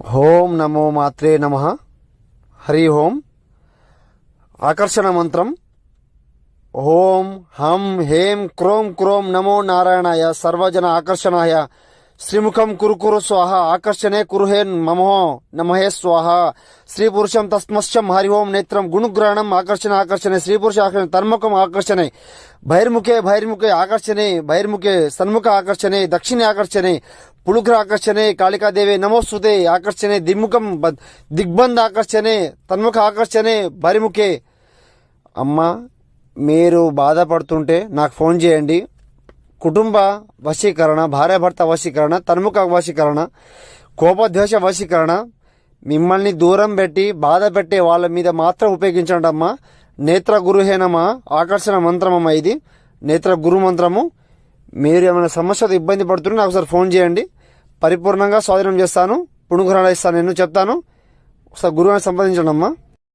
ఓం నమో మాత్రే నమః. హరి ఓం. ఆకర్షణ మంత్రం. ఓం హం హేం క్రోం క్రోం నమో నారాయణాయ సర్వజన ఆకర్షణాయ శ్రీముఖం కురు స్వాహ ఆకర్షణే కురుహే నమహే స్వాహ స్త్రీ పురుషం తస్మశ్చం హరి ఓం నేత్రం గుణగ్రహణం ఆకర్షణే స్త్రీ పురుష ఆకర్షణ తర్ముఖం ఆకర్షణే బహిర్ముఖే ఆకర్షణే బహిర్ముఖే సన్ముఖ ఆకర్షణే దక్షిణే ఆకర్షణే పులుగ్ర ఆకర్షణే కాళికాదేవి నమోస్తుతే ఆకర్షణే దిగ్ముఖం దిగ్బంధ ఆకర్షణే తన్ముఖ ఆకర్షణే బహిర్ముఖే. అమ్మా, మీరు బాధపడుతుంటే నాకు ఫోన్ చేయండి. కుటుంబ వశీకరణ, భార్యాభర్త వశీకరణ, తన్ముఖ వశీకరణ, కోపద్వేష వశీకరణ, మిమ్మల్ని దూరం పెట్టి బాధ పెట్టే వాళ్ళ మీద మాత్రం ఉపయోగించండి అమ్మా. నేత్ర గురుహేనమా ఆకర్షణ మంత్రమమ్మా ఇది. నేత్ర గురు మంత్రము. మీరు ఏమైనా సమస్యతో ఇబ్బంది పడుతుంటే నాకు ఒకసారి ఫోన్ చేయండి. పరిపూర్ణంగా స్వాధీనం చేస్తాను. పుణ్యగ్రహణాలు ఇస్తాను. నేను చెప్తాను. ఒకసారి గురువుని సంప్రదించండి అమ్మా.